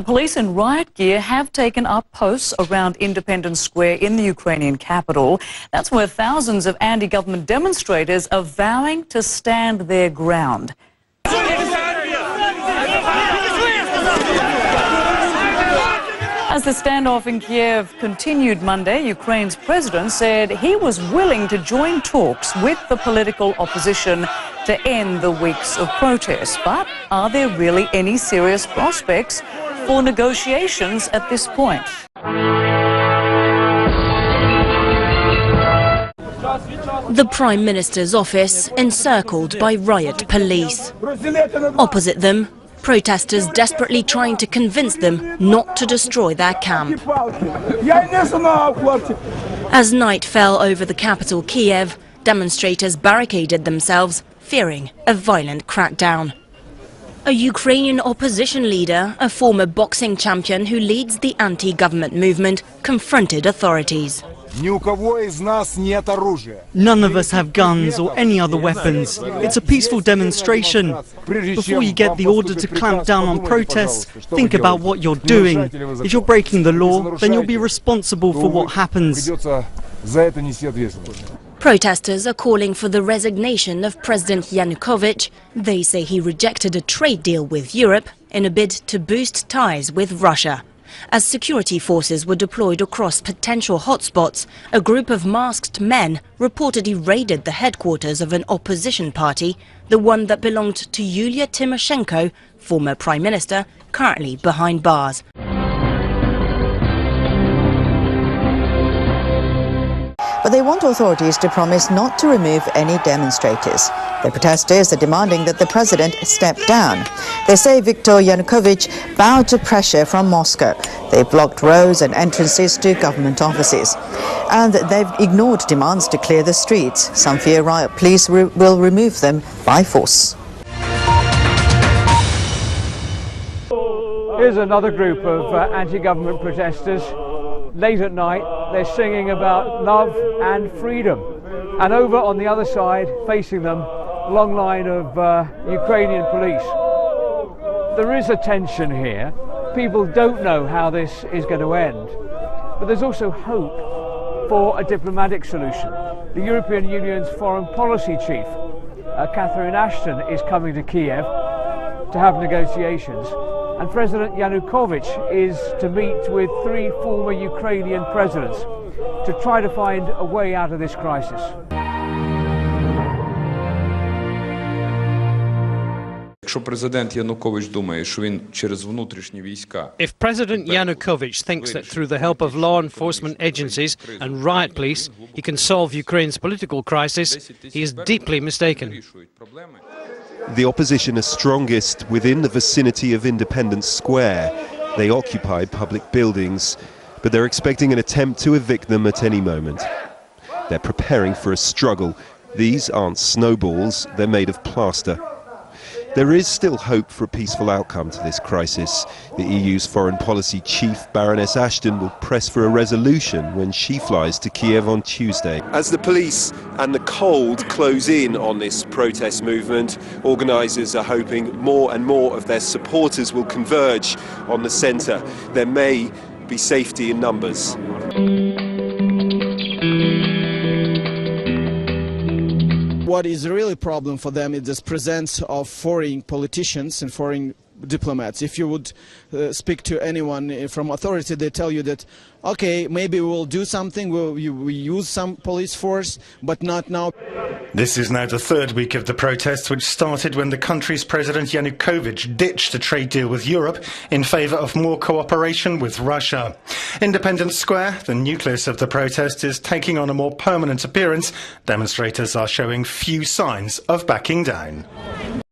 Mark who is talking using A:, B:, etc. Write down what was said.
A: Police in riot gear have taken up posts around Independence Square in the Ukrainian capital. That's where thousands of anti-government demonstrators are vowing to stand their ground. As the standoff in Kiev continued Monday, Ukraine's president said he was willing to join talks with the political opposition to end the weeks of protest. But are there really any serious prospects for negotiations at this point?
B: The Prime Minister's office encircled by riot police. Opposite them, protesters desperately trying to convince them not to destroy their camp. As night fell over the capital, Kiev, demonstrators barricaded themselves, fearing a violent crackdown. A Ukrainian opposition leader, a former boxing champion who leads the anti-government movement, confronted authorities.
C: None of us have guns or any other weapons. It's a peaceful demonstration. Before you get the order to clamp down on protests, think about what you're doing. If you're breaking the law, then you'll be responsible for what happens.
B: Protesters are calling for the resignation of President Yanukovych. They say he rejected a trade deal with Europe in a bid to boost ties with Russia. As security forces were deployed across potential hotspots, a group of masked men reportedly raided the headquarters of an opposition party, the one that belonged to Yulia Tymoshenko, former prime minister, currently behind bars.
D: But they want authorities to promise not to remove any demonstrators. The protesters are demanding that the president step down. They say Viktor Yanukovych bowed to pressure from Moscow. They blocked roads and entrances to government offices. And they've ignored demands to clear the streets. Some fear riot police will remove them by force.
E: Here's another group of anti-government protesters. Late at night, they're singing about love and freedom. And over on the other side, facing them, a long line of Ukrainian police. There is a tension here. People don't know how this is going to end. But there's also hope for a diplomatic solution. The European Union's foreign policy chief, Catherine Ashton, is coming to Kiev to have negotiations. And President Yanukovych is to meet with 3 former Ukrainian presidents to try to find a way out of this crisis.
F: If President
G: Yanukovych thinks that through the help of law enforcement agencies and riot police he can solve Ukraine's political crisis, he is deeply mistaken.
H: The opposition are strongest within the vicinity of Independence Square. They occupy public buildings, but they're expecting an attempt to evict them at any moment. They're preparing for a struggle. These aren't snowballs, they're made of plaster. There is still hope for a peaceful outcome to this crisis. The EU's foreign policy chief, Baroness Ashton, will press for a resolution when she flies to Kiev on Tuesday. As the police and the cold close in on this protest movement, organisers are hoping more and more of their supporters will converge on the centre. There may be safety in numbers.
I: What is really a problem for them is this presence of foreign politicians and foreign diplomats. If you would speak to anyone from authority, they tell you that, okay, maybe we'll do something, we use some police force, but not now.
J: This is now the 3rd week of the protests, which started when the country's President Yanukovych ditched a trade deal with Europe in favour of more cooperation with Russia. Independence Square, the nucleus of the protest, is taking on a more permanent appearance. Demonstrators are showing few signs of backing down.